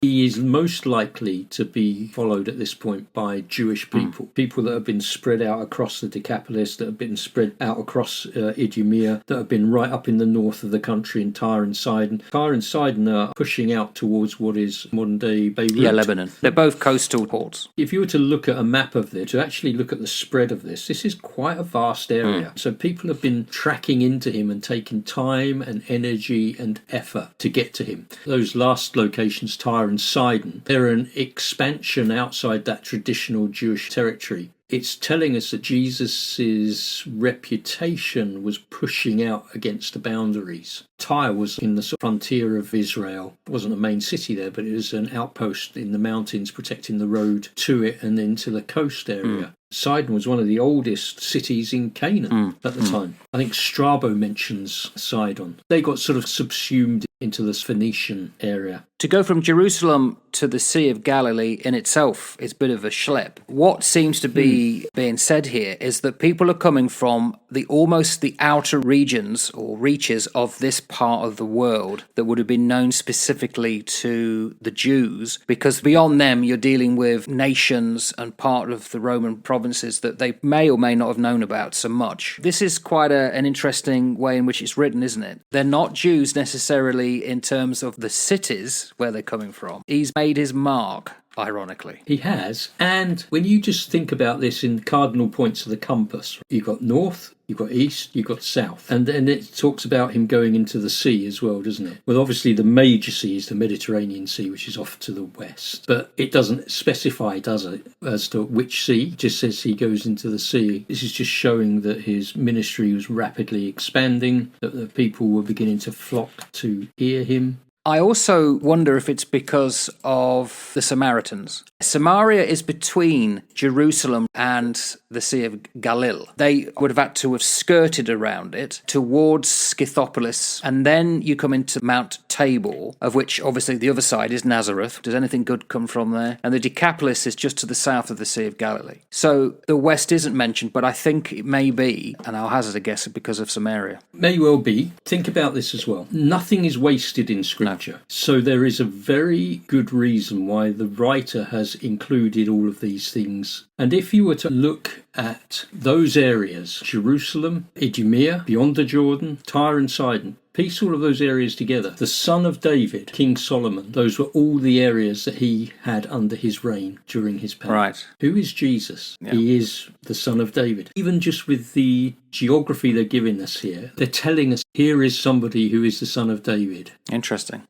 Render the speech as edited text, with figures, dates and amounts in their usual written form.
He is most likely to be followed at this point by Jewish people, people that have been spread out across the Decapolis, that have been spread out across Idumea, that have been right up in the north of the country in Tyre and Sidon. Tyre and Sidon are pushing out towards what is modern-day Beirut. Yeah, Lebanon. They're both coastal ports. If you were to look at a map of this, to actually look at the spread of this is quite a vast area. So people have been tracking into him and taking time and energy and effort to get to him. Those last locations, Tyre and Sidon, they're an expansion outside that traditional Jewish territory. It's telling us that Jesus's reputation was pushing out against the boundaries. Tyre was in the frontier of Israel. It wasn't a main city there, but it was an outpost in the mountains protecting the road to it and then to the coast area. Sidon was one of the oldest cities in Canaan at the time. I think Strabo mentions Sidon. They got sort of subsumed into this Phoenician area. To go from Jerusalem to the Sea of Galilee in itself is a bit of a schlep. What seems to be being said here is that people are coming from almost the outer regions or reaches of this part of the world that would have been known specifically to the Jews, because beyond them you're dealing with nations and part of the Roman provinces that they may or may not have known about so much. This is quite an interesting way in which it's written, isn't it? They're not Jews necessarily in terms of the cities where they're coming from. He's made his mark, ironically. He has. And when you just think about this in cardinal points of the compass, you've got north, you've got east, you've got south. And then it talks about him going into the sea as well, doesn't it? Well, obviously the major sea is the Mediterranean Sea, which is off to the west. But it doesn't specify, does it, as to which sea? It just says he goes into the sea. This is just showing that his ministry was rapidly expanding, that the people were beginning to flock to hear him. I also wonder if it's because of the Samaritans. Samaria is between Jerusalem and the Sea of Galilee. They would have had to have skirted around it towards Scythopolis, and then you come into Mount Tabor, of which obviously the other side is Nazareth. Does anything good come from there? And the Decapolis is just to the south of the Sea of Galilee. So the west isn't mentioned, but I think it may be, and I'll hazard a guess, because of Samaria. May well be. Think about this as well. Nothing is wasted in Scripture. So there is a very good reason why the writer has included all of these things. And if you were to look at those areas, Jerusalem, Idumea, beyond the Jordan, Tyre and Sidon, piece all of those areas together. The son of David, King Solomon, those were all the areas that he had under his reign during his power. Right. Who is Jesus? Yeah. He is the son of David. Even just with the geography they're giving us here, they're telling us here is somebody who is the son of David. Interesting.